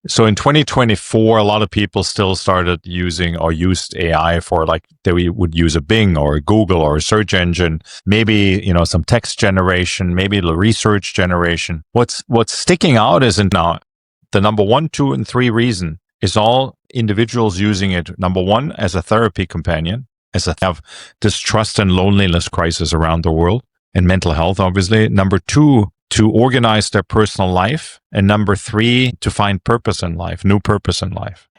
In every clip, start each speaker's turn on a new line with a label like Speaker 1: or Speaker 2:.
Speaker 1: So in 2024, a lot of people still started using or used AI for like they would use a Bing or a Google or a search engine, maybe, some text generation, maybe the research generation. What's sticking out isn't now the number 1, 2, and 3 reason is all individuals using it. Number 1, as a therapy companion, as a have this trust and loneliness crisis around the world and mental health, obviously. Number 2, to organize their personal life. And number 3, to find purpose in life, new purpose in life.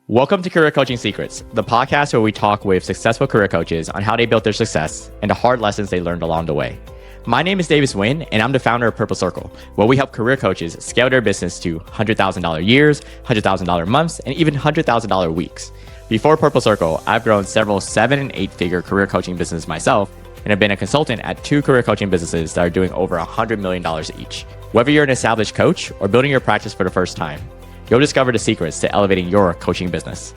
Speaker 2: Welcome to Career Coaching Secrets, the podcast where we talk with successful career coaches on how they built their success and the hard lessons they learned along the way. My name is Davis Nguyen, and I'm the founder of Purple Circle, where we help career coaches scale their business to $100,000 years, $100,000 months, and even $100,000 weeks. Before Purple Circle, I've grown several 7- and 8-figure career coaching businesses myself, and have been a consultant at 2 career coaching businesses that are doing over $100 million each. Whether you're an established coach or building your practice for the first time, you'll discover the secrets to elevating your coaching business.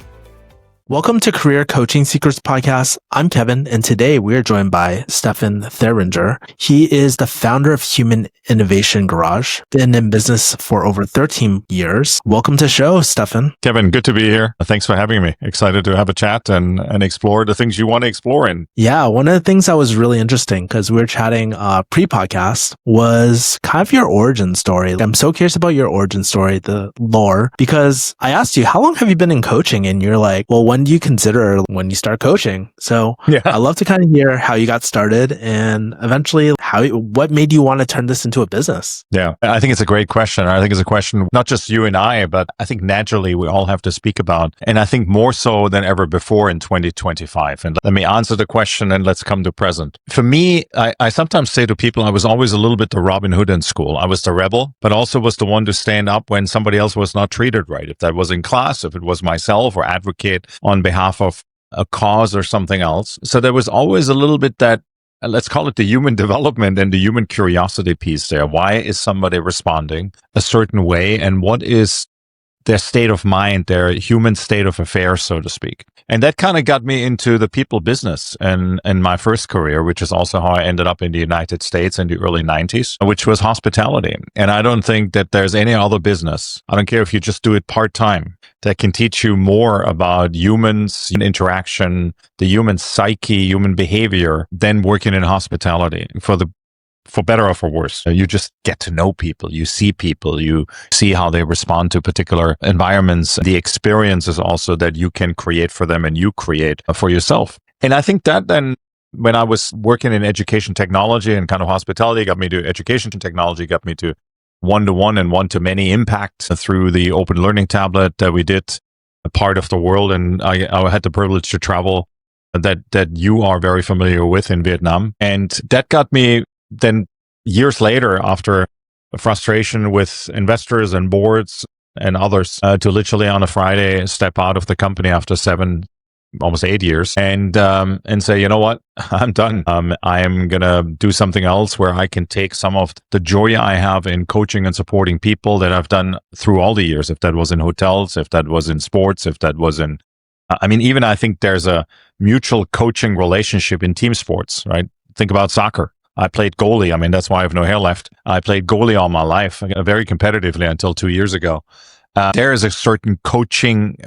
Speaker 3: Welcome to Career Coaching Secrets Podcast. I'm Kevin, and today we are joined by Stefan Thieringer. He is the founder of Human Innovation Garage, been in business for over 13 years. Welcome to the show, Stefan.
Speaker 1: Kevin, good to be here. Thanks for having me. Excited to have a chat and explore the things you want to explore in.
Speaker 3: Yeah, one of the things that was really interesting, because we were chatting pre-podcast, was kind of your origin story. I'm so curious about your origin story, the lore, because I asked you, how long have you been in coaching? And you're like, well, when do you consider when you start coaching? So yeah. I'd love to kind of hear how you got started and eventually what made you want to turn this into a business?
Speaker 1: Yeah, I think it's a great question. I think it's a question, not just you and I, but I think naturally we all have to speak about, and I think more so than ever before in 2025. And let me answer the question and let's come to present. For me, I sometimes say to people, I was always a little bit the Robin Hood in school. I was the rebel, but also was the one to stand up when somebody else was not treated right. If that was in class, if it was myself, or advocate on behalf of a cause or something else. So there was always a little bit that, let's call it the human development and the human curiosity piece there. Why is somebody responding a certain way, and what is their state of mind, their human state of affairs, so to speak? And that kind of got me into the people business and my first career, which is also how I ended up in the United States in the early 90s, which was hospitality. And I don't think that there's any other business, I don't care if you just do it part-time, that can teach you more about humans, interaction, the human psyche, human behavior, than working in hospitality. For better or for worse, you just get to know people. You see people. You see how they respond to particular environments. The experiences also that you can create for them and you create for yourself. And I think that then, when I was working in education technology and kind of hospitality, got me to education technology, got me to one-to-one and one-to-many impact through the open learning tablet that we did a part of the world. And I had the privilege to travel that you are very familiar with in Vietnam. And that got me then years later, after frustration with investors and boards and others, to literally on a Friday step out of the company after 7, almost 8 years, and say, you know what, I'm done. I am gonna do something else where I can take some of the joy I have in coaching and supporting people that I've done through all the years. If that was in hotels, if that was in sports, if that was in, even I think there's a mutual coaching relationship in team sports, right? Think about soccer. I played goalie. That's why I have no hair left. I played goalie all my life, very competitively until 2 years ago. There is a certain coaching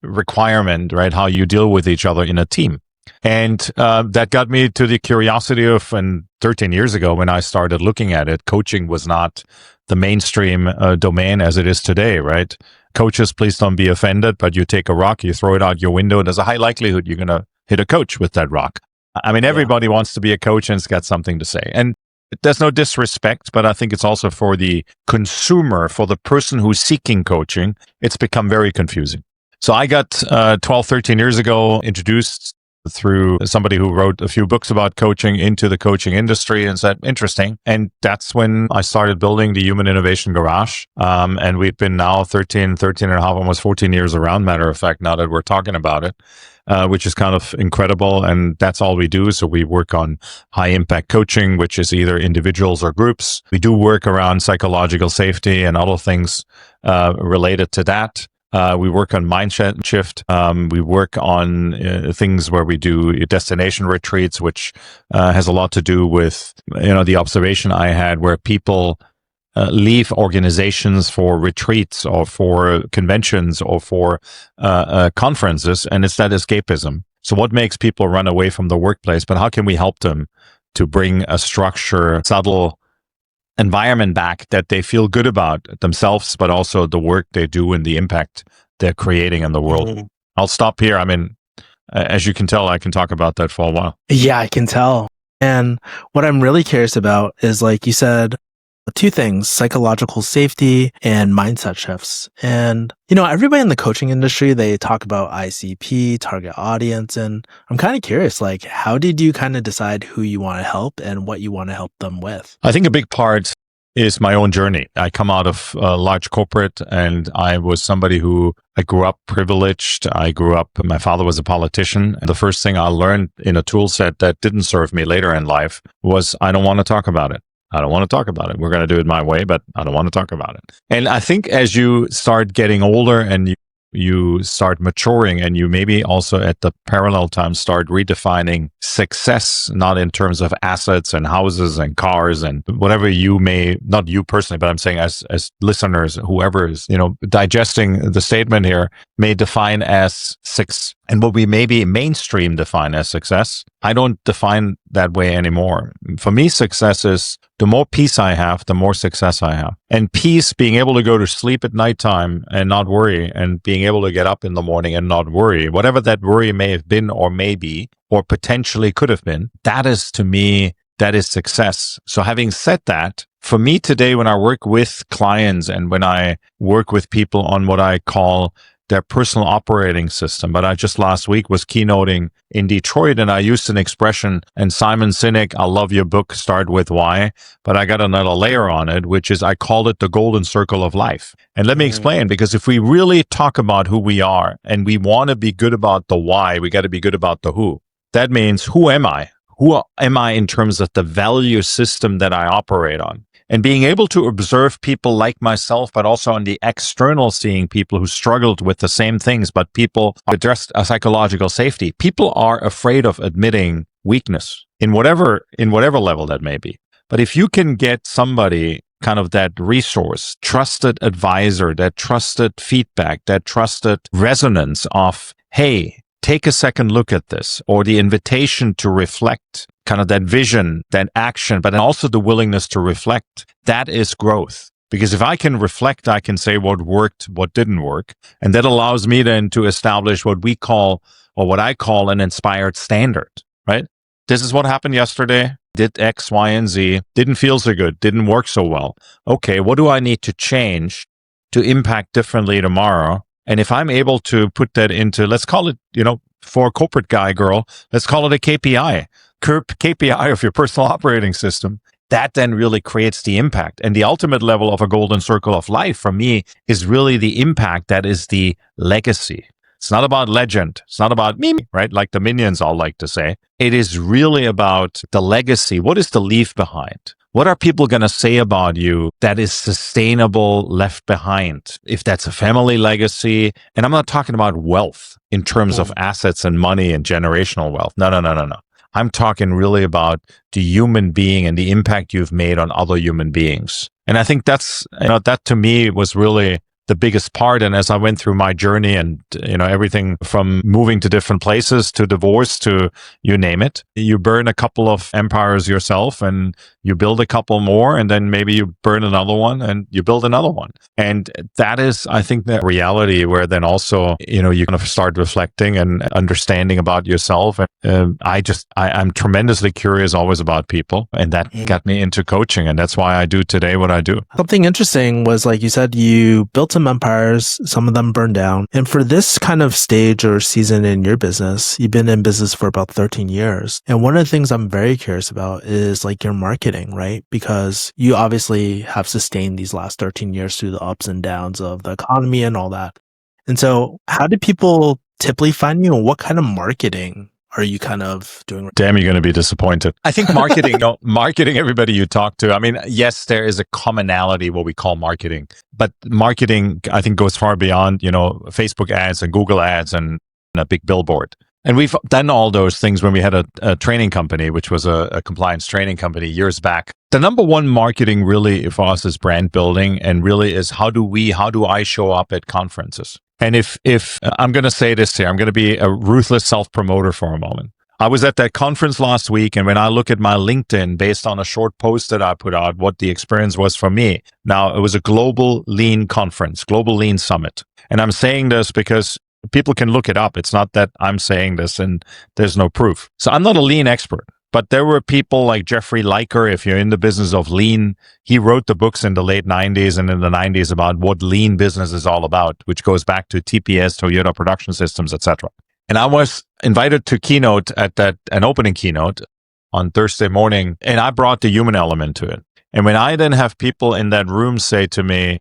Speaker 1: requirement, right? How you deal with each other in a team. And that got me to the curiosity of, and 13 years ago when I started looking at it, coaching was not the mainstream domain as it is today, right? Coaches, please don't be offended, but you take a rock, you throw it out your window, there's a high likelihood you're going to hit a coach with that rock. Everybody wants to be a coach and has got something to say. And there's no disrespect, but I think it's also for the consumer, for the person who's seeking coaching, it's become very confusing. So I got 12, 13 years ago introduced through somebody who wrote a few books about coaching into the coaching industry and said, interesting. And that's when I started building the Human Innovation Garage. And we've been now 13 and a half, almost 14 years around, matter of fact, now that we're talking about it. Which is kind of incredible. And that's all we do. So we work on high impact coaching, which is either individuals or groups. We do work around psychological safety and other things related to that. We work on mindset shift. We work on things where we do destination retreats, which has a lot to do with, the observation I had where people leave organizations for retreats or for conventions or for conferences, and it's that escapism. So what makes people run away from the workplace? But how can we help them to bring a structure, subtle environment back that they feel good about themselves, but also the work they do and the impact they're creating in the world? Mm-hmm. I'll stop here. I mean, as you can tell, I can talk about that for a while.
Speaker 3: Yeah, I can tell. And what I'm really curious about is, like you said, two things: psychological safety and mindset shifts. And, everybody in the coaching industry, they talk about ICP, target audience. And I'm kind of curious, like, how did you kind of decide who you want to help and what you want to help them with?
Speaker 1: I think a big part is my own journey. I come out of large corporate, and I was somebody I grew up privileged. My father was a politician. The first thing I learned in a tool set that didn't serve me later in life was, I don't want to talk about it. I don't want to talk about it. We're going to do it my way, but I don't want to talk about it. And I think as you start getting older and you start maturing, and you maybe also at the parallel time start redefining success, not in terms of assets and houses and cars and whatever you may, not you personally, but I'm saying as listeners, whoever is, digesting the statement here, may define as success. And what we maybe mainstream define as success, I don't define that way anymore. For me, success is the more peace I have, the more success I have. And peace, being able to go to sleep at nighttime and not worry, and being able to get up in the morning and not worry, whatever that worry may have been or may be, or potentially could have been, that is, to me, that is success. So having said that, for me today, when I work with clients and when I work with people on what I call their personal operating system. But I just last week was keynoting in Detroit, and I used an expression, and Simon Sinek, I love your book, Start With Why, but I got another layer on it, which is I called it the golden circle of life. And let me explain, because if we really talk about who we are and we want to be good about the why, we got to be good about the who. That means, who am I? Who am I in terms of the value system that I operate on? And being able to observe people like myself, but also on the external, seeing people who struggled with the same things, but people addressed a psychological safety. People are afraid of admitting weakness in whatever level that may be. But if you can get somebody, kind of that resource, trusted advisor, that trusted feedback, that trusted resonance of, hey, take a second look at this, or the invitation to reflect, kind of that vision, that action, but also the willingness to reflect, that is growth. Because if I can reflect, I can say what worked, what didn't work. And that allows me then to establish what we call, or what I call, an inspired standard, right? This is what happened yesterday. Did X, Y, and Z. Didn't feel so good. Didn't work so well. Okay, what do I need to change to impact differently tomorrow? And if I'm able to put that into, let's call it, for a corporate guy, girl, let's call it a KPI. KPI of your personal operating system. That then really creates the impact. And the ultimate level of a golden circle of life for me is really the impact that is the legacy. It's not about legend. It's not about me, right? Like the minions all like to say. It is really about the legacy. What is the leave behind? What are people going to say about you that is sustainable, left behind? If that's a family legacy, and I'm not talking about wealth in terms of assets and money and generational wealth. No. I'm talking really about the human being and the impact you've made on other human beings. And I think that's, that to me was really the biggest part. And as I went through my journey and, everything from moving to different places to divorce to you name it, you burn a couple of empires yourself and you build a couple more, and then maybe you burn another one and you build another one. And that is, I think, the reality where then also, you kind of start reflecting and understanding about yourself. And I'm tremendously curious always about people. And that got me into coaching. And that's why I do today what I do.
Speaker 3: Something interesting was, like you said, you built some empires, some of them burned down. And for this kind of stage or season in your business, you've been in business for about 13 years. And one of the things I'm very curious about is like your marketing, right? Because you obviously have sustained these last 13 years through the ups and downs of the economy and all that. And so how do people typically find you, and what kind of marketing are you kind of doing?
Speaker 1: Damn, you're going to be disappointed. I think marketing, marketing everybody you talk to. I mean, yes, there is a commonality, what we call marketing, but marketing, I think, goes far beyond, Facebook ads and Google ads and a big billboard. And we've done all those things when we had a training company, which was a compliance training company years back. The number one marketing really for us is brand building, and really is how do I show up at conferences? And if I'm going to say this here, I'm going to be a ruthless self-promoter for a moment. I was at that conference last week, and when I look at my LinkedIn based on a short post that I put out, what the experience was for me. Now, it was a global lean conference, global lean summit. And I'm saying this because people can look it up. It's not that I'm saying this and there's no proof. So I'm not a lean expert, but there were people like Jeffrey Liker. If you're in the business of lean, he wrote the books in the late 90s and in the 90s about what lean business is all about, which goes back to TPS, Toyota Production Systems, etc. And I was invited to keynote at an opening keynote on Thursday morning, and I brought the human element to it. And when I then have people in that room say to me,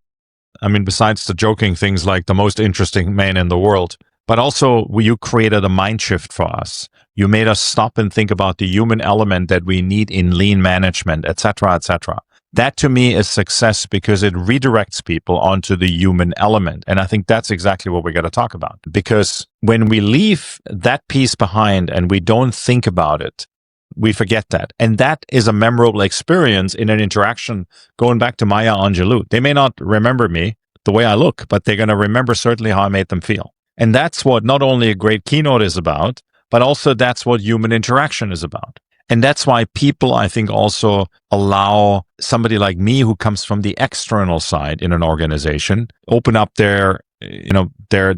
Speaker 1: I mean, besides the joking things like the most interesting man in the world, but also you created a mind shift for us. You made us stop and think about the human element that we need in lean management, et cetera, et cetera. That to me is success because it redirects people onto the human element. And I think that's exactly what we got to talk about. Because when we leave that piece behind and we don't think about it, we forget that. And that is a memorable experience in an interaction going back to Maya Angelou. They may not remember me the way I look, but they're going to remember certainly how I made them feel. And that's what not only a great keynote is about, but also that's what human interaction is about. And that's why people, I think, also allow somebody like me who comes from the external side in an organization, open up their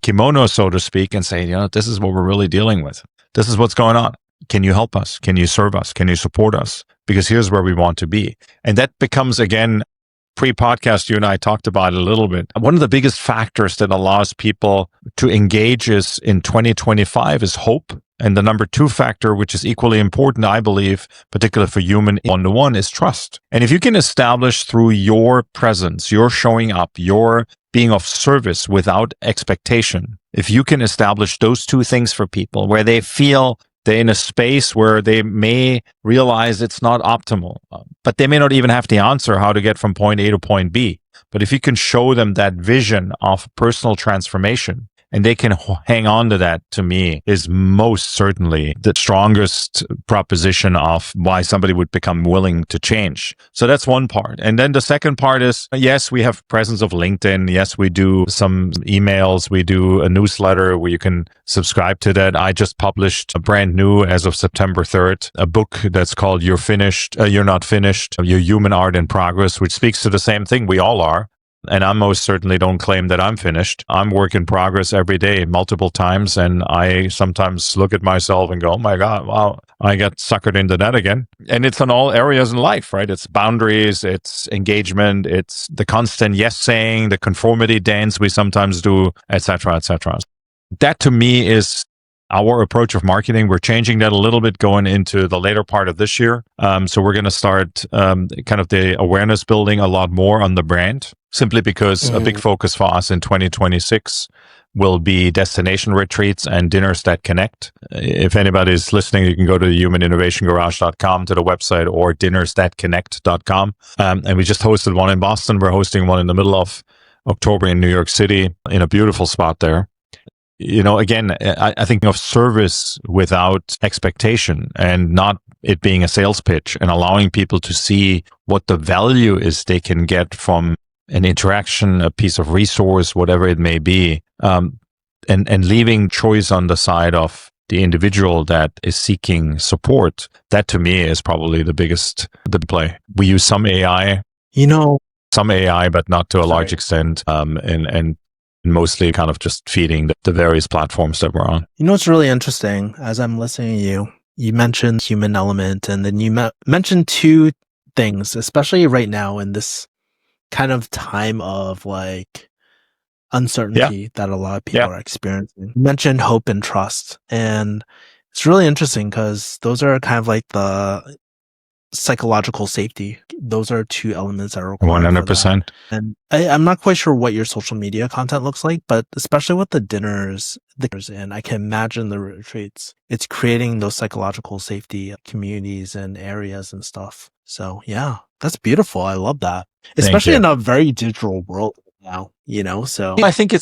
Speaker 1: kimono, so to speak, and say, this is what we're really dealing with. This is what's going on. Can you help us? Can you serve us? Can you support us? Because here's where we want to be. And that becomes, again, pre-podcast, you and I talked about it a little bit. One of the biggest factors that allows people to engage is in 2025 is hope. And the number two factor, which is equally important, I believe, particularly for human one-to-one, is trust. And if you can establish through your presence, your showing up, your being of service without expectation, if you can establish those two things for people where they feel they're in a space where they may realize it's not optimal, but they may not even have the answer how to get from point A to point B. But if you can show them that vision of personal transformation, and they can hang on to that, to me, is most certainly the strongest proposition of why somebody would become willing to change. So that's one part. And then the second part is, yes, we have presence of LinkedIn. Yes, we do some emails. We do a newsletter where you can subscribe to that. I just published a brand new, as of September 3rd, a book that's called You're Not Finished, Your Human Art in Progress, which speaks to the same thing. We all are. And I most certainly don't claim that I'm finished. I'm work in progress every day, multiple times. And I sometimes look at myself and go, oh my God, wow, I got suckered into that again. And it's in all areas in life, right? It's boundaries, it's engagement, it's the constant yes saying, the conformity dance we sometimes do, et cetera, et cetera. That to me is our approach of marketing. We're changing that a little bit going into the later part of this year. So we're going to start kind of the awareness building a lot more on the brand, simply because a big focus for us in 2026 will be destination retreats and dinners that connect. If anybody's listening, you can go to humaninnovationgarage.com to the website, or dinnersthatconnect.com. And we just hosted one in Boston. We're hosting one in the middle of October in New York City, in a beautiful spot there. Again, I think of service without expectation and not it being a sales pitch, and allowing people to see what the value is they can get from an interaction, a piece of resource, whatever it may be, and leaving choice on the side of the individual that is seeking support. That to me is probably the biggest play. We use some AI, but not to a large extent, and mostly kind of just feeding the various platforms that we're on.
Speaker 3: It's really interesting. As I'm listening to you mentioned human element, and then you mentioned two things, especially right now in this kind of time of like uncertainty that a lot of people are experiencing. You mentioned hope and trust. And it's really interesting because those are kind of like the psychological safety. Those are two elements that are required.
Speaker 1: 100%.
Speaker 3: And I'm not quite sure what your social media content looks like, but especially with the dinners, and I can imagine the retreats, it's creating those psychological safety communities and areas and stuff. So yeah, that's beautiful. I love that. Especially in a very digital world now, so.
Speaker 1: I think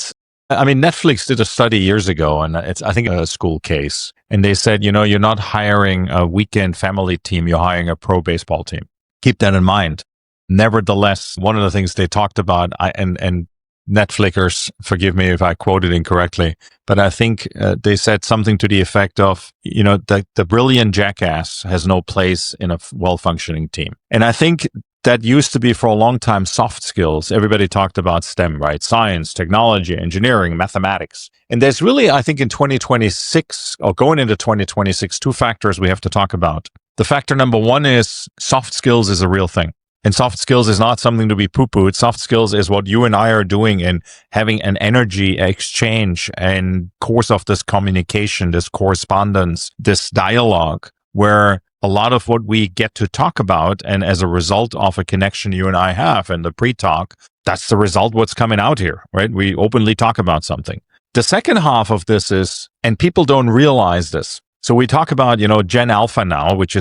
Speaker 1: Netflix did a study years ago, and it's, I think, a school case. And they said, you're not hiring a weekend family team, you're hiring a pro baseball team. keep that in mind. Nevertheless, one of the things they talked about, and Netflixers, forgive me if I quoted incorrectly, but I think they said something to the effect of, the brilliant jackass has no place in a well-functioning team. And I think that used to be for a long time soft skills. Everybody talked about STEM, right? Science, technology, engineering, mathematics. And there's really, I think in 2026 or going into 2026, two factors we have to talk about. The factor number one is soft skills is a real thing. And soft skills is not something to be poo-pooed. Soft skills is what you and I are doing in having an energy exchange and course of this communication, this correspondence, this dialogue, where a lot of what we get to talk about, and as a result of a connection you and I have and the pre-talk, that's the result what's coming out here, right? We openly talk about something. The second half of this is, and people don't realize this. So we talk about, Gen Alpha now, which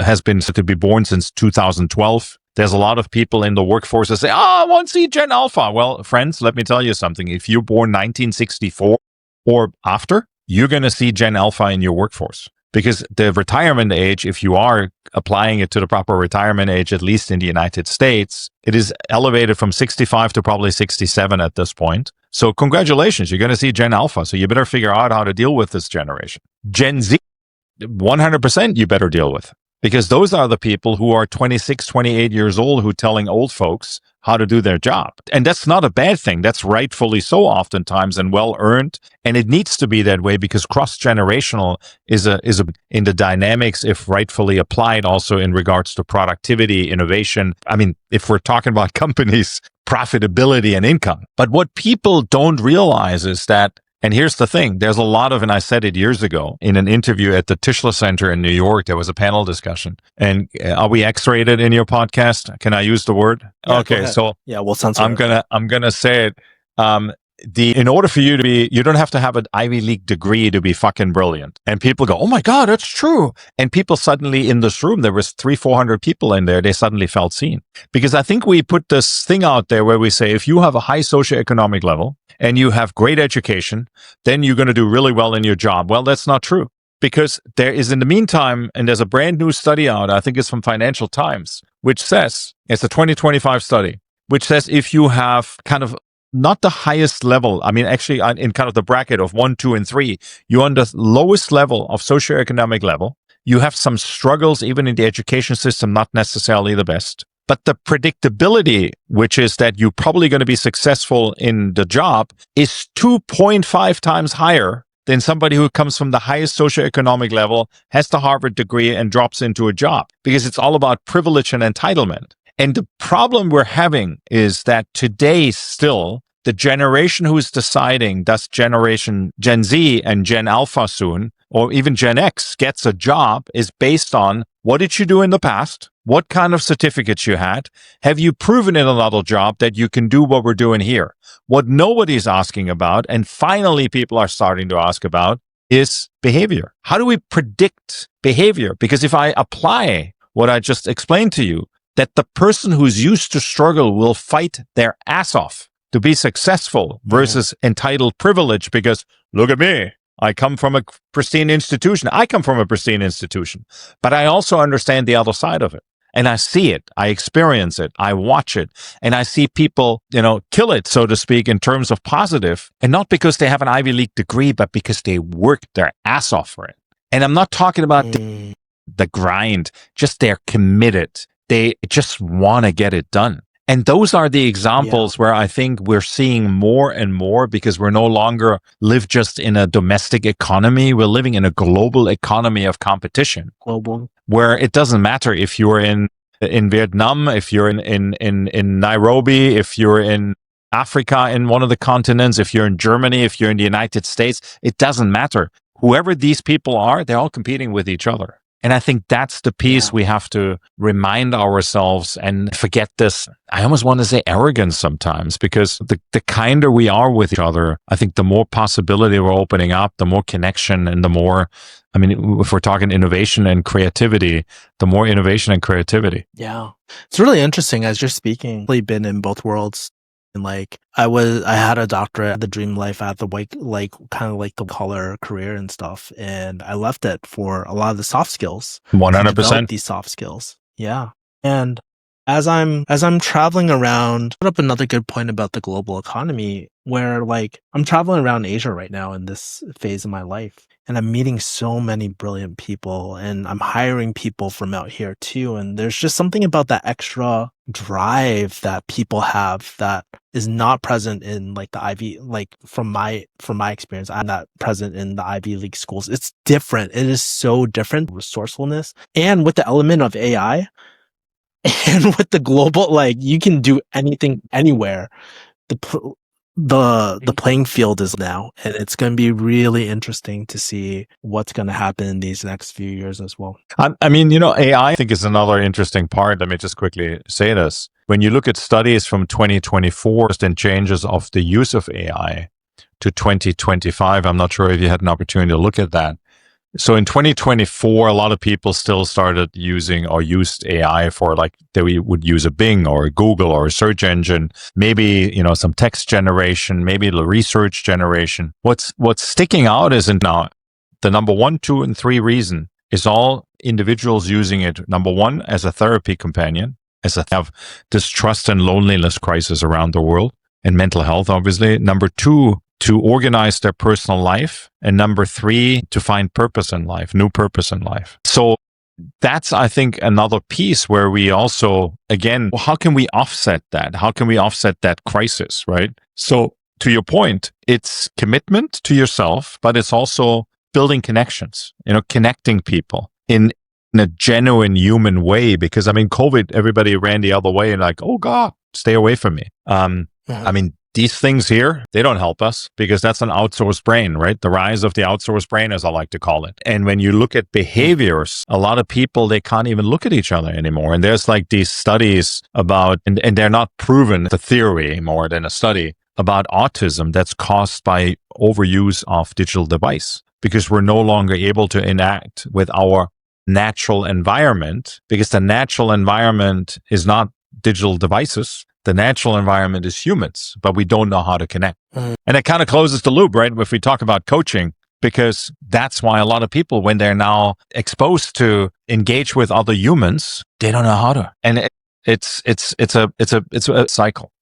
Speaker 1: has been said to be born since 2012. There's a lot of people in the workforce that say, I want to see Gen Alpha. Well, friends, let me tell you something. If you're born 1964 or after, you're going to see Gen Alpha in your workforce. Because the retirement age, if you are applying it to the proper retirement age, at least in the United States, it is elevated from 65 to probably 67 at this point. So congratulations, you're going to see Gen Alpha. So you better figure out how to deal with this generation. Gen Z, 100% you better deal with. Because those are the people who are 26, 28 years old who are telling old folks how to do their job. And that's not a bad thing. That's rightfully so oftentimes and well earned. And it needs to be that way because cross-generational is in the dynamics, if rightfully applied, also in regards to productivity, innovation. I mean, if we're talking about companies, profitability and income. But what people don't realize is that, and here's the thing, there's a lot of, and I said it years ago in an interview at the Tischler Center in New York, there was a panel discussion. And are we X-rated in your podcast? Can I use the word?
Speaker 3: Yeah,
Speaker 1: okay, so
Speaker 3: yeah, we'll censor
Speaker 1: I'm gonna say it. In order for you to be, you don't have to have an Ivy League degree to be fucking brilliant. And people go, oh my God, that's true. And people suddenly in this room, there was 300-400 people in there. They suddenly felt seen because I think we put this thing out there where we say, if you have a high socioeconomic level and you have great education, then you're going to do really well in your job. Well, that's not true because there is in the meantime, and there's a brand new study out, I think it's from Financial Times, which says, it's a 2025 study, which says if you have kind of not the highest level. I mean, actually, in kind of the bracket of 1, 2, and 3, you're on the lowest level of socioeconomic level. You have some struggles, even in the education system, not necessarily the best. But the predictability, which is that you're probably going to be successful in the job, is 2.5 times higher than somebody who comes from the highest socioeconomic level, has the Harvard degree, and drops into a job. Because it's all about privilege and entitlement. And the problem we're having is that today still, the generation who's deciding does generation Gen Z and Gen Alpha soon, or even Gen X gets a job is based on what did you do in the past? What kind of certificates you had? Have you proven in another job that you can do what we're doing here? What nobody's asking about, and finally people are starting to ask about, is behavior. How do we predict behavior? Because if I apply what I just explained to you, that the person who's used to struggle will fight their ass off to be successful versus entitled privilege because look at me. I come from a pristine institution. I come from a pristine institution, but I also understand the other side of it. And I see it. I experience it. I watch it. And I see people, kill it, so to speak, in terms of positive. And not because they have an Ivy League degree, but because they worked their ass off for it. And I'm not talking about the grind, just they're committed. They just want to get it done. And those are the examples where I think we're seeing more and more because we're no longer live just in a domestic economy. We're living in a global economy of competition.
Speaker 3: Global.
Speaker 1: Where it doesn't matter if you're in Vietnam, if you're in Nairobi, if you're in Africa, in one of the continents, if you're in Germany, if you're in the United States, it doesn't matter. Whoever these people are, they're all competing with each other. And I think that's the piece we have to remind ourselves and forget this. I almost want to say arrogance sometimes because the kinder we are with each other, I think the more possibility we're opening up, the more connection and the more, if we're talking innovation and creativity, the more innovation and creativity.
Speaker 3: Yeah. It's really interesting as you're speaking. I've been in both worlds. And I had a doctorate, the dream life, at the kind of the collar career and stuff. And I left it for a lot of the soft skills.
Speaker 1: 100%.
Speaker 3: These soft skills. Yeah. And as I'm traveling around, put up another good point about the global economy, where like I'm traveling around Asia right now in this phase of my life, and I'm meeting so many brilliant people, and I'm hiring people from out here too. And there's just something about that extra drive that people have that is not present in like the Ivy, like from my experience, I'm not present in the Ivy League schools. It's different. It is so different. Resourcefulness, and with the element of AI. And with the global, like you can do anything anywhere. The playing field is now, and it's going to be really interesting to see what's going to happen in these next few years as well.
Speaker 1: I mean, AI, I think, is another interesting part. Let me just quickly say this. When you look at studies from 2024 and changes of the use of AI to 2025, I'm not sure if you had an opportunity to look at that. So in 2024, a lot of people still started using or used AI for like they would use a Bing or a Google or a search engine, maybe, some text generation, maybe the research generation. What's sticking out is now the number 1, 2, and 3 reason is all individuals using it. Number 1, as a therapy companion, as a have distrust and loneliness crisis around the world, and mental health, obviously. Number 2, to organize their personal life. And number 3, to find purpose in life, new purpose in life. So that's, I think, another piece where we also, again, how can we offset that? How can we offset that crisis, right? So to your point, it's commitment to yourself, but it's also building connections, connecting people in a genuine human way. Because COVID, everybody ran the other way and like, oh God, stay away from me. These things here, they don't help us because that's an outsourced brain, right? The rise of the outsourced brain, as I like to call it. And when you look at behaviors, a lot of people, they can't even look at each other anymore. And there's like these studies about, and they're not proven, it's a theory more than a study, about autism that's caused by overuse of digital device because we're no longer able to interact with our natural environment because the natural environment is not digital devices. The natural environment is humans, but we don't know how to connect. And it kind of closes the loop, right? If we talk about coaching, because that's why a lot of people, when they're now exposed to engage with other humans, they don't know how to. And it's a cycle.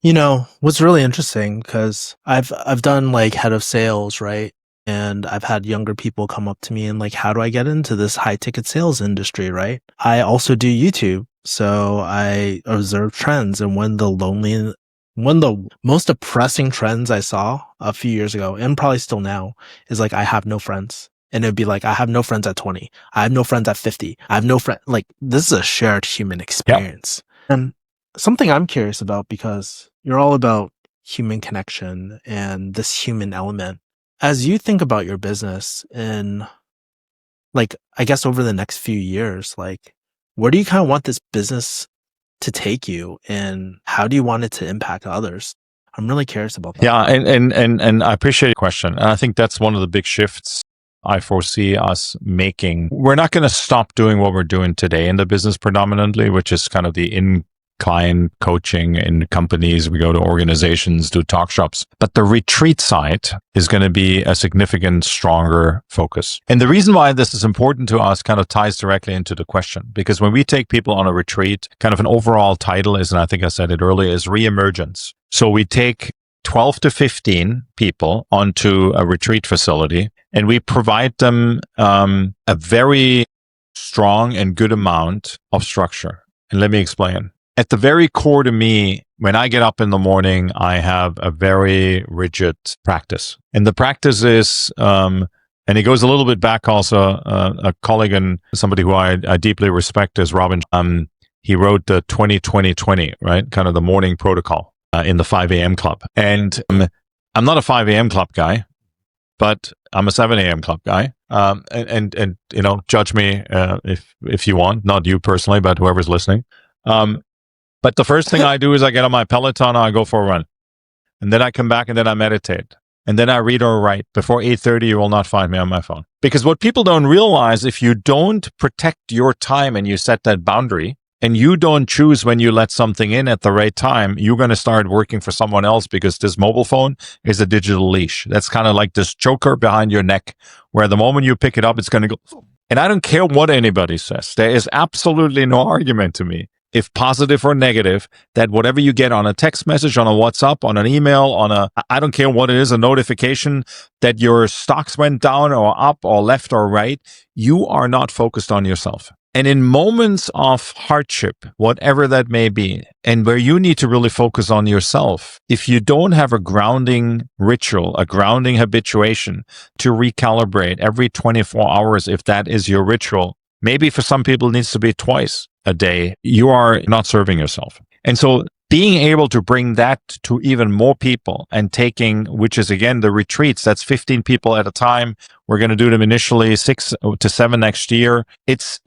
Speaker 3: What's really interesting, because I've done like head of sales, right? And I've had younger people come up to me and like, how do I get into this high ticket sales industry, right? I also do YouTube. So I observe trends, and one of the most depressing trends I saw a few years ago, and probably still now, is like, I have no friends. And it'd be like, I have no friends at 20. I have no friends at 50. I have no friend. Like, this is a shared human experience. Yep. And something I'm curious about, because you're all about human connection and this human element. As you think about your business in, like, I guess over the next few years, like, where do you kind of want this business to take you, and how do you want it to impact others? I'm really curious about that.
Speaker 1: Yeah, and I appreciate your question. And I think that's one of the big shifts I foresee us making. We're not going to stop doing what we're doing today in the business predominantly, which is kind of the incline coaching in companies. We go to organizations, do talk shops. But the retreat side is going to be a significant, stronger focus. And the reason why this is important to us kind of ties directly into the question. Because when we take people on a retreat, kind of an overall title is, and I think I said it earlier, is re-emergence. So we take 12 to 15 people onto a retreat facility, and we provide them a very strong and good amount of structure. And let me explain. At the very core to me, when I get up in the morning, I have a very rigid practice. And the practice is, and it goes a little bit back also, a colleague and somebody who I deeply respect is Robin. He wrote the 20-20-20, right? Kind of the morning protocol in the 5 a.m. club. And I'm not a 5 a.m. club guy, but I'm a 7 a.m. club guy. And judge me if you want, not you personally, but whoever's listening. But the first thing I do is I get on my Peloton and I go for a run. And then I come back and then I meditate. And then I read or write. Before 8:30, you will not find me on my phone. Because what people don't realize, if you don't protect your time and you set that boundary, and you don't choose when you let something in at the right time, you're going to start working for someone else, because this mobile phone is a digital leash. That's kind of like this choker behind your neck, where the moment you pick it up, it's going to go. And I don't care what anybody says. There is absolutely no argument to me if positive or negative, that whatever you get on a text message, on a WhatsApp, on an email, I don't care what it is, a notification that your stocks went down or up or left or right, you are not focused on yourself. And in moments of hardship, whatever that may be, and where you need to really focus on yourself, if you don't have a grounding ritual, a grounding habituation to recalibrate every 24 hours, if that is your ritual, maybe for some people it needs to be twice a day, you are not serving yourself. And so being able to bring that to even more people and taking, which is again, the retreats, that's 15 people at a time. We're going to do them initially 6 to 7 next year. It's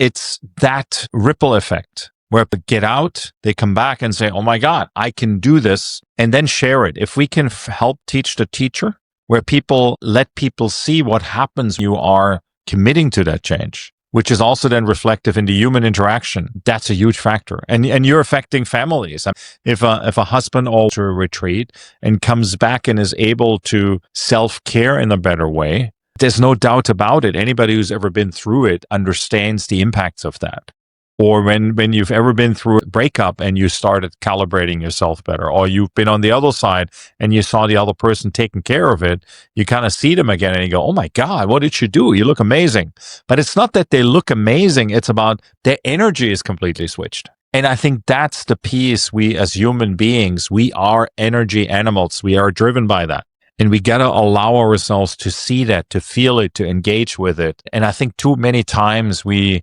Speaker 1: that ripple effect where they get out, they come back and say, oh my God, I can do this, and then share it. If we can help teach the teacher, where people let people see what happens, you are committing to that change, which is also then reflective in the human interaction. That's a huge factor. And you're affecting families. If a husband goes to a retreat and comes back and is able to self-care in a better way, there's no doubt about it. Anybody who's ever been through it understands the impacts of that. Or when you've ever been through a breakup and you started calibrating yourself better, or you've been on the other side and you saw the other person taking care of it, you kind of see them again and you go, oh my God, what did you do? You look amazing. But it's not that they look amazing. It's about their energy is completely switched. And I think that's the piece. We as human beings, we are energy animals. We are driven by that. And we got to allow ourselves to see that, to feel it, to engage with it. And I think too many times we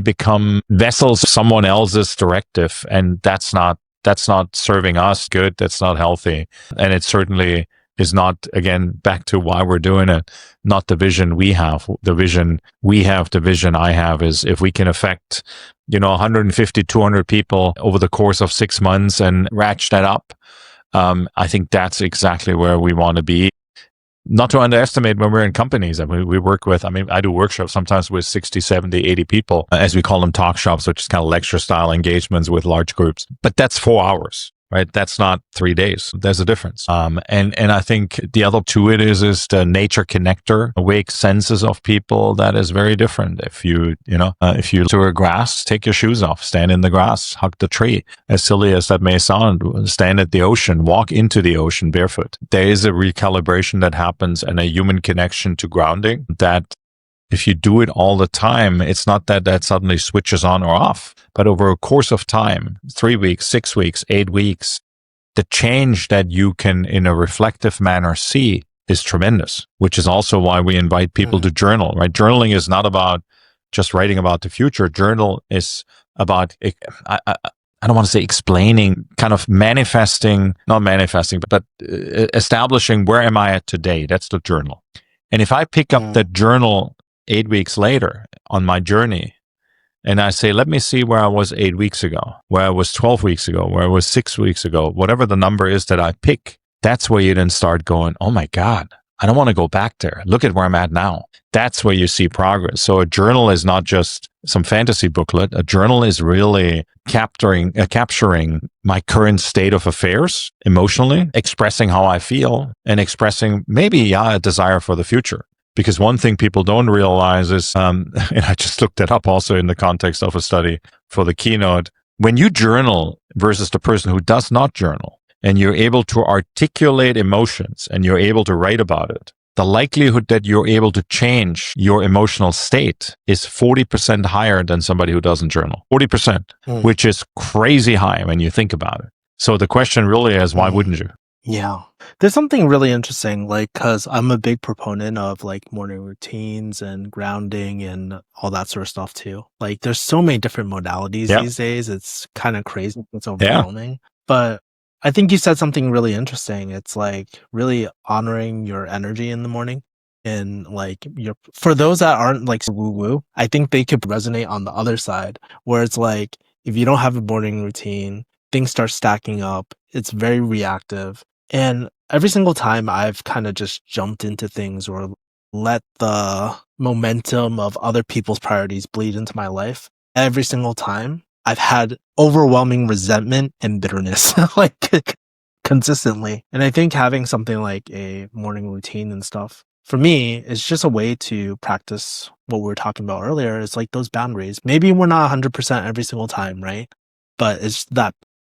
Speaker 1: become vessels of someone else's directive, and that's not serving us good. That's not healthy. And it certainly is not, again, back to why we're doing it, not the vision we have. The vision we have, the vision I have is if we can affect, 150, 200 people over the course of 6 months and ratchet that up, I think that's exactly where we want to be. Not to underestimate when we're in companies. I mean, we work with, I do workshops sometimes with 60, 70, 80 people, as we call them, talk shops, which is kind of lecture style engagements with large groups. But that's 4 hours, right? That's not 3 days. There's a difference. And I think the other to it is the nature connector, awake senses of people. That is very different. If you to a grass, take your shoes off, stand in the grass, hug the tree. As silly as that may sound, stand at the ocean, walk into the ocean barefoot. There is a recalibration that happens and a human connection to grounding that if you do it all the time, it's not that suddenly switches on or off, but over a course of time, 3 weeks, 6 weeks, 8 weeks, the change that you can in a reflective manner see is tremendous, which is also why we invite people to journal, right? Journaling is not about just writing about the future. Journal is about, I don't want to say explaining, kind of not manifesting, but establishing where am I at today? That's the journal. And if I pick up that journal 8 weeks later on my journey, and I say, let me see where I was 8 weeks ago, where I was 12 weeks ago, where I was 6 weeks ago, whatever the number is that I pick, that's where you then start going, oh my God, I don't want to go back there. Look at where I'm at now. That's where you see progress. So a journal is not just some fantasy booklet. A journal is really capturing my current state of affairs emotionally, expressing how I feel, and expressing maybe a desire for the future. Because one thing people don't realize is, and I just looked it up also in the context of a study for the keynote, when you journal versus the person who does not journal, and you're able to articulate emotions and you're able to write about it, the likelihood that you're able to change your emotional state is 40% higher than somebody who doesn't journal. 40%, which is crazy high when you think about it. So the question really is, why wouldn't you?
Speaker 3: Yeah. There's something really interesting, because I'm a big proponent of morning routines and grounding and all that sort of stuff too. There's so many different modalities these days. It's kind of crazy. It's overwhelming. But I think you said something really interesting. It's really honoring your energy in the morning. And for those that aren't woo woo, I think they could resonate on the other side where it's if you don't have a morning routine, things start stacking up. It's very reactive. And every single time I've kind of just jumped into things or let the momentum of other people's priorities bleed into my life, every single time I've had overwhelming resentment and bitterness, consistently. And I think having something like a morning routine and stuff, for me, it's just a way to practice what we were talking about earlier. It's those boundaries. Maybe we're not 100% every single time, right? but it's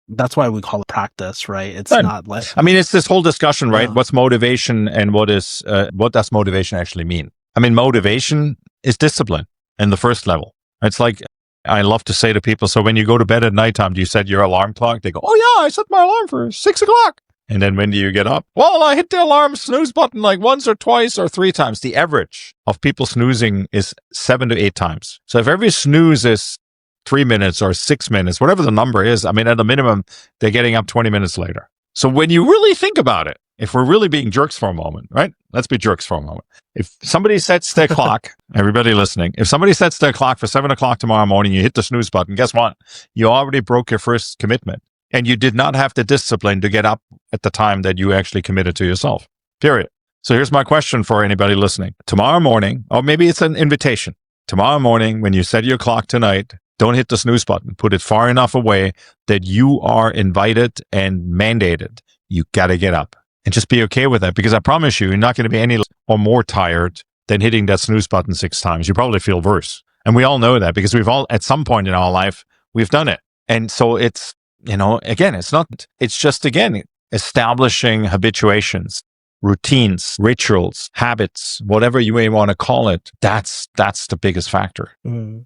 Speaker 3: that's why we call it practice, right? It's
Speaker 1: Right.
Speaker 3: not like,
Speaker 1: I mean, it's this whole discussion, right?
Speaker 3: Yeah.
Speaker 1: What's motivation and what does motivation actually mean? I mean, motivation is discipline in the first level. It's like, I love to say to people, so when you go to bed at nighttime, do you set your alarm clock? They go, oh yeah, I set my alarm for 6 o'clock. And then when do you get up? Well, I hit the alarm snooze button like once or twice or 3 times. The average of people snoozing is 7 to 8 times. So if every snooze is 3 minutes or 6 minutes, whatever the number is, I mean, at a minimum, they're getting up 20 minutes later. So when you really think about it, if we're really being jerks for a moment, right? Let's be jerks for a moment. If somebody sets their clock, everybody listening, if somebody sets their clock for 7 o'clock tomorrow morning, you hit the snooze button, guess what? You already broke your first commitment. And you did not have the discipline to get up at the time that you actually committed to yourself. Period. So here's my question for anybody listening. Tomorrow morning, or maybe it's an invitation. Tomorrow morning, when you set your clock tonight, don't hit the snooze button. Put it far enough away that you are invited and mandated. You got to get up and just be okay with that, because I promise you, you're not going to be any or more tired than hitting that snooze button 6 times. You probably feel worse. And we all know that because we've all, at some point in our life, we've done it. And so it's, again, it's just, again, establishing habituations, routines, rituals, habits, whatever you may want to call it. That's the biggest factor.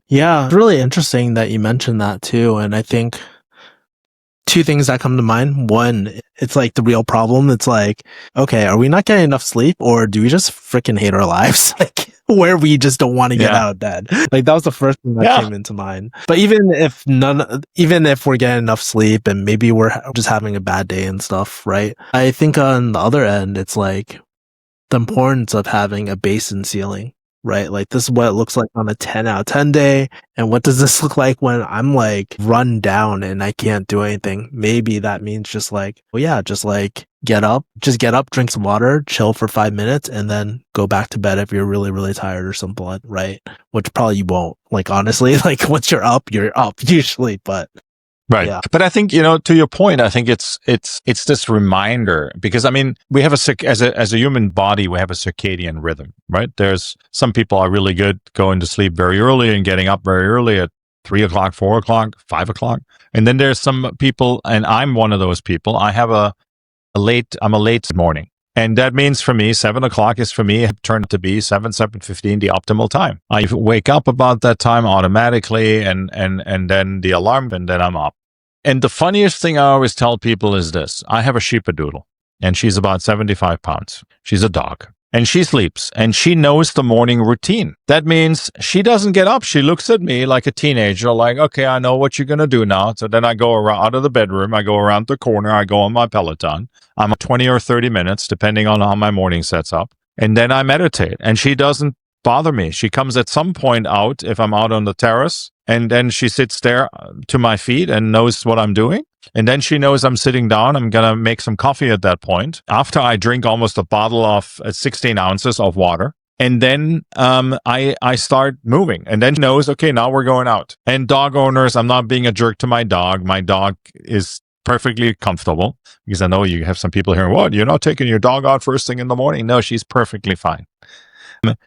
Speaker 3: Yeah, it's really interesting that you mentioned that too. And I think 2 things that come to mind. One, it's like the real problem. It's like, okay, are we not getting enough sleep, or do we just freaking hate our lives? Like, where we just don't want to get out of bed. Like, that was the first thing that came into mind. But even if we're getting enough sleep and maybe we're just having a bad day and stuff, right? I think on the other end, it's like the importance of having a base and ceiling, right? Like, this is what it looks like on a 10 out of 10 day. And what does this look like when I'm like run down and I can't do anything? Maybe that means just like, just like get up, drink some water, chill for 5 minutes, and then go back to bed if you're really, really tired or something, right? Which probably you won't. Like, honestly, like once you're up usually, but.
Speaker 1: Right. Yeah. But I think, to your point, I think it's this reminder, because I mean, we have as a human body, we have a circadian rhythm, right? There's some people are really good going to sleep very early and getting up very early at 3 o'clock, 4 o'clock, 5 o'clock. And then there's some people, and I'm one of those people. I have I'm a late morning. And that means for me, 7 o'clock is for me, turned to be 7:15, the optimal time. I wake up about that time automatically, and then the alarm, and then I'm up. And the funniest thing I always tell people is this. I have a sheepadoodle, and she's about 75 pounds. She's a dog. And she sleeps, and she knows the morning routine. That means she doesn't get up. She looks at me like a teenager, like, okay, I know what you're going to do now. So then I go out of the bedroom. I go around the corner. I go on my Peloton. I'm 20 or 30 minutes, depending on how my morning sets up. And then I meditate, and she doesn't bother me. She comes at some point out if I'm out on the terrace, and then she sits there to my feet and knows what I'm doing. And then she knows I'm sitting down. I'm going to make some coffee at that point. After I drink almost a bottle of 16 ounces of water. And then I start moving. And then she knows, okay, now we're going out. And dog owners, I'm not being a jerk to my dog. My dog is perfectly comfortable, because I know you have some people here, what, you're not taking your dog out first thing in the morning? No, she's perfectly fine.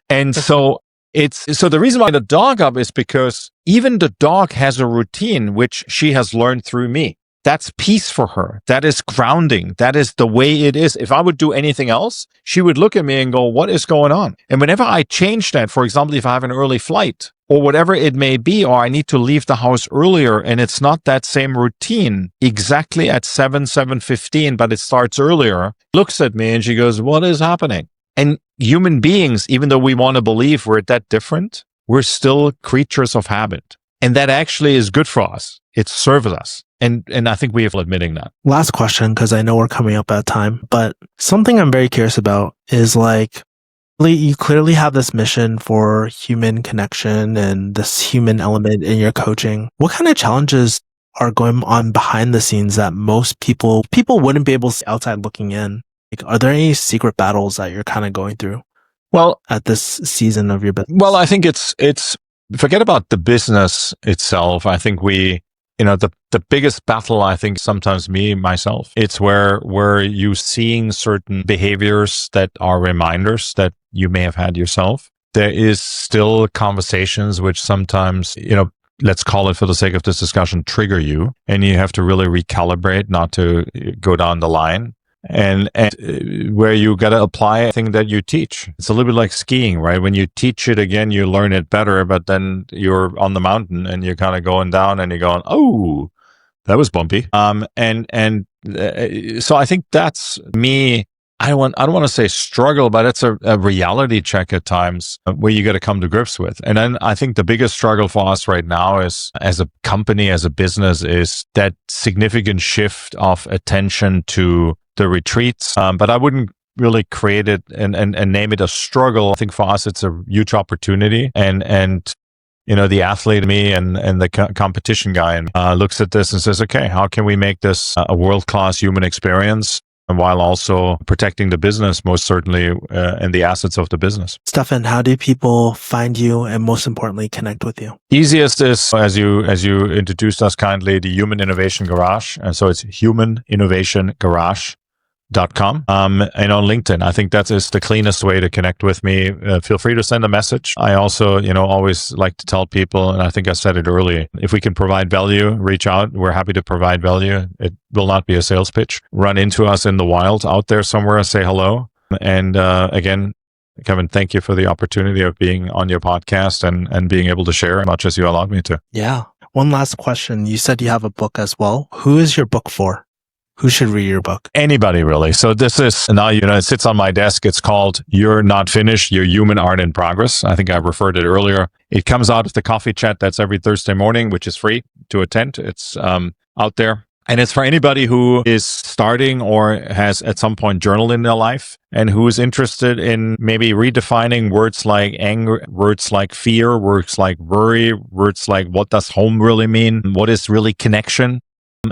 Speaker 1: And so the reason why the dog up is because even the dog has a routine which she has learned through me. That's peace for her. That is grounding. That is the way it is. If I would do anything else, she would look at me and go, what is going on? And whenever I change that, for example, if I have an early flight or whatever it may be, or I need to leave the house earlier and it's not that same routine exactly at 7:15, but it starts earlier, looks at me and she goes, what is happening? And human beings, even though we want to believe we're that different, we're still creatures of habit. And that actually is good for us. It serves us. And I think we have admitting that.
Speaker 3: Last question, because I know we're coming up at time, but something I'm very curious about is like, you clearly have this mission for human connection and this human element in your coaching. What kind of challenges are going on behind the scenes that most people wouldn't be able to see outside looking in? Like, are there any secret battles that you're kind of going through?
Speaker 1: Well,
Speaker 3: at this season of your business?
Speaker 1: Well, I think it's forget about the business itself. I think the biggest battle, I think sometimes myself, it's where you seeing certain behaviors that are reminders that you may have had yourself. There is still conversations which sometimes, let's call it for the sake of this discussion, trigger you. And you have to really recalibrate not to go down the line. And where you got to apply a thing that you teach. It's a little bit like skiing, right? When you teach it again, you learn it better, but then you're on the mountain and you're kind of going down and you're going, oh, that was bumpy. So I think that's me. I don't want to say struggle, but it's a reality check at times where you got to come to grips with. And then I think the biggest struggle for us right now is, as a company, as a business, is that significant shift of attention to the retreats. But I wouldn't really create it and name it a struggle. I think for us, it's a huge opportunity. And you know, the athlete in me and the competition guy and looks at this and says, okay, how can we make this a world-class human experience, and while also protecting the business, most certainly, and the assets of the business.
Speaker 3: Stefan, how do people find you and, most importantly, connect with you?
Speaker 1: Easiest is, as you introduced us kindly, the Human Innovation Garage. And so it's humaninnovationgarage.com. And on LinkedIn, I think that is the cleanest way to connect with me. Feel free to send a message. I also, always like to tell people, and I think I said it earlier, if we can provide value, reach out. We're happy to provide value. It will not be a sales pitch. Run into us in the wild out there somewhere, say hello. And again, Kevin, thank you for the opportunity of being on your podcast and being able to share as much as you allowed me to.
Speaker 3: Yeah. One last question. You said you have a book as well. Who is your book for? Who should read your book?
Speaker 1: Anybody, really. So this is now, it sits on my desk. It's called You're Not Finished, Your Human Art in Progress. I think I referred it earlier. It comes out at the coffee chat. That's every Thursday morning, which is free to attend. It's out there. And it's for anybody who is starting or has at some point journaled in their life and who is interested in maybe redefining words like anger, words like fear, words like worry, words like what does home really mean? What is really connection?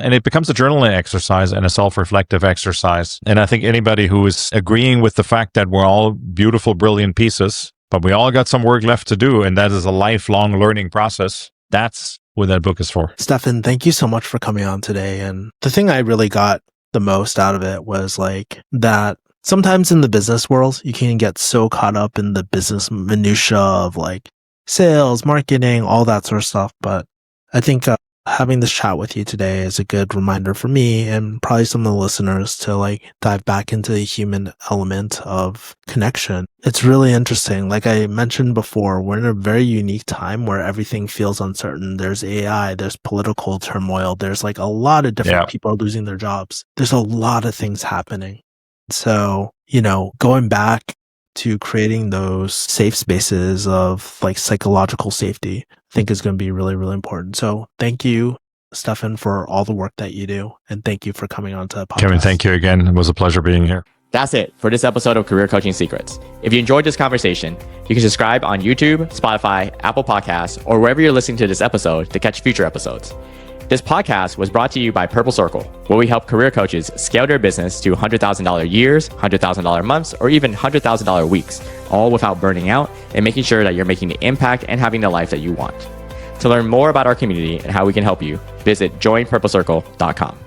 Speaker 1: And it becomes a journaling exercise and a self-reflective exercise. And I think anybody who is agreeing with the fact that we're all beautiful, brilliant pieces, but we all got some work left to do, and that is a lifelong learning process, that's what that book is for.
Speaker 3: Stefan, thank you so much for coming on today. And the thing I really got the most out of it was like that sometimes in the business world, you can get so caught up in the business minutia of like sales, marketing, all that sort of stuff. But I think having this chat with you today is a good reminder for me and probably some of the listeners to like dive back into the human element of connection. It's really interesting. Like I mentioned before, we're in a very unique time where everything feels uncertain. There's AI, there's political turmoil, there's like a lot of different people are losing their jobs. There's a lot of things happening. So, going back to creating those safe spaces of like psychological safety, I think is going to be really, really important. So thank you, Stefan, for all the work that you do. And thank you for coming on to the podcast.
Speaker 1: Kevin, thank you again. It was a pleasure being here.
Speaker 2: That's it for this episode of Career Coaching Secrets. If you enjoyed this conversation, you can subscribe on YouTube, Spotify, Apple Podcasts, or wherever you're listening to this episode to catch future episodes. This podcast was brought to you by Purple Circle, where we help career coaches scale their business to $100,000 years, $100,000 months, or even $100,000 weeks, all without burning out and making sure that you're making the impact and having the life that you want. To learn more about our community and how we can help you, visit joinpurplecircle.com.